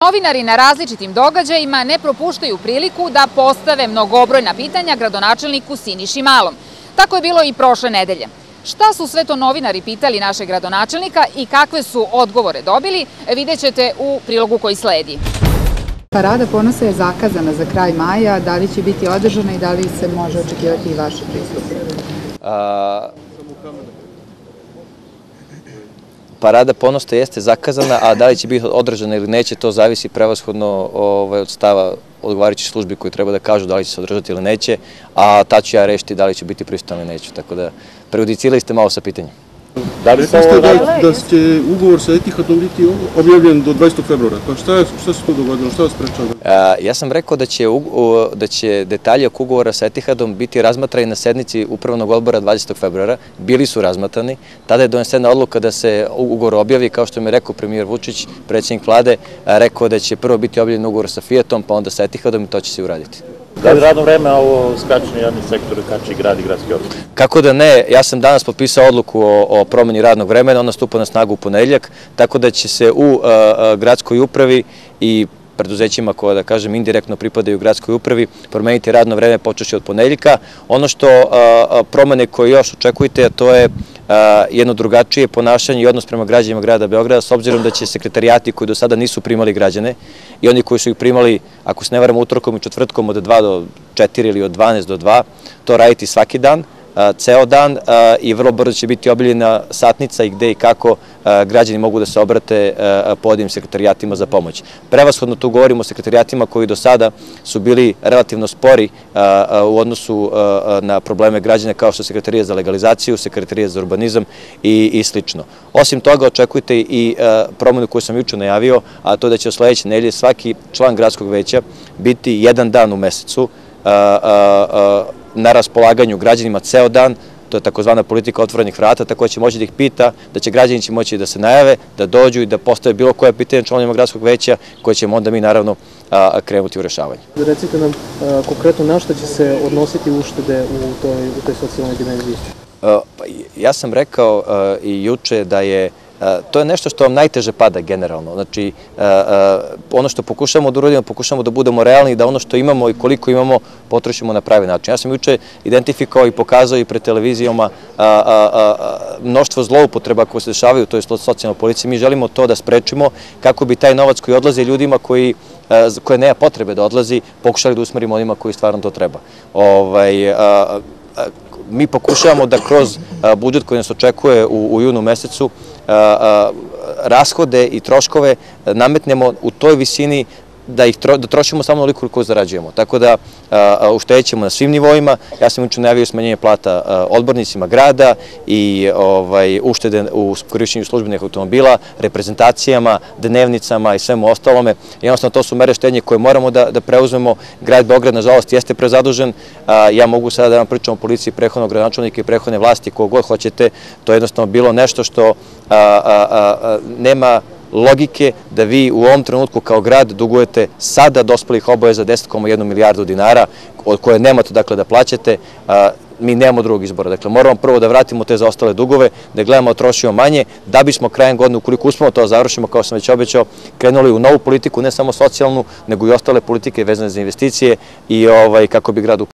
Novinari na različitim događajima ne propuštaju priliku da postave mnogobrojna pitanja gradonačelniku Siniši Malom. Tako je bilo i prošle nedelje. Šta su sve to novinari pitali našeg gradonačelnika i kakve su odgovore dobili, vidjet ćete u prilogu koji sledi. Parada ponosa je zakazana za kraj maja. Da li će biti održana i da li se može očekivati i vaše prisustvo? Parada ponosa jeste zakazana, a da li će biti održana ili neće, to zavisi prevashodno od stava odgovarajućih službi koji treba da kažu da li će se održati ili neće, a tad ću ja rešiti da li će biti prisutan ili neću. Tako da prejudicirali ste malo sa pitanjem. Da li ste da će ugovor sa Etihadom biti objavljen do 20. februara? Pa šta se to dogodilo? Šta vas sprečava? Ja sam rekao da će detalje oko ugovora sa Etihadom biti razmatrani na sednici Upravnog odbora 20. februara. Bili su razmatrani. Tada je donesena odluka da se ugovor objavi, kao što mi je rekao premijer Vučić, predsjednik vlade, rekao da će prvo biti objavljen ugovor sa Fijatom, pa onda sa Etihadom i to će se uraditi. Da li radno vreme ovo skačni javni sektor kači grad i gradski opština? Kako da ne, ja sam danas potpisao odluku o promeni radnog vremena, ona stupa na snagu u ponedeljak, tako da će se u gradskoj upravi i preduzećima koja, da kažem, indirektno pripadaju gradskoj upravi, promeniti radno vreme počeši od ponedeljka. Ono što promene koje još očekujete, to je jedno drugačije ponašanje i odnos prema građanima grada Beograda, s obzirom da će sekretarijati koji do sada nisu primali građane i oni koji su ih primali, ako se ne varam, utorkom i četvrtkom od 2 do 4 ili od 12 do 2, to raditi svaki dan, ceo dan, i vrlo brzo će biti objavljena satnica i gde i kako građani mogu da se obrate pojedinim sekretarijatima za pomoć. Prevashodno tu govorimo o sekretarijatima koji do sada su bili relativno spori u odnosu na probleme građana, kao što je Sekretarija za legalizaciju, Sekretarija za urbanizam i slično. Osim toga, očekujte i promenu koju sam juče najavio, a to je da će od sledeće nedelje svaki član gradskog veća biti jedan dan u mesecu na raspolaganju građanima ceo dan. To je takozvana politika otvorenih vrata, tako će moći da ih pita, da će građani moći da se najave, da dođu i da postave bilo koje pitanje članovima gradskog veća, koje ćemo onda mi naravno krenuti u rešavanje. Recite nam konkretno na šta će se odnositi uštede u toj socijalnoj dimenziji? Ja sam rekao i juče da je to je nešto što vam najteže pada generalno. Znači, ono što pokušamo da uradimo, pokušamo da budemo realni i da ono što imamo i koliko imamo potrošimo na pravi način. Ja sam juče identifikao i pokazao i pred televizijama mnoštvo zloupotreba koje se dešavaju, to je socijalna policija. Mi želimo to da sprečimo kako bi taj novac koji odlazi ljudima koje nema potrebe da odlazi, pokušali da usmerimo onima koji stvarno to treba. Mi pokušavamo da kroz budžet koji nas očekuje u junu mesecu rashode i troškove nametnemo u toj visini da trošimo samo onoliko koliko zarađujemo. Tako da uštedit ćemo na svim nivoima. Ja sam juče najavio smanjenje plata odbornicima grada i uštede u korišćenju službenih automobila, reprezentacijama, dnevnicama i svemu ostalome. Jednostavno, to su mere štednje koje moramo da preuzmemo. Grad Beograd, nažalost, jeste prezadužen. Ja mogu sada da vam pričam o policiji prethodnog gradonačelnika i prethodne vlasti, kogo god hoćete. To je jednostavno bilo nešto što nema logike da vi u ovom trenutku kao grad dugujete sada dospelih obaveza 10,1 milijardu dinara od koje nemate dakle da plaćate. Mi nemamo drugog izbora. Dakle, moramo prvo da vratimo te zaostale dugove, da gledamo trošimo manje, da bismo krajem godine, ukoliko uspemo to završimo, kao sam već obećao, krenuli u novu politiku, ne samo socijalnu, nego i ostale politike vezane za investicije i kako bi grad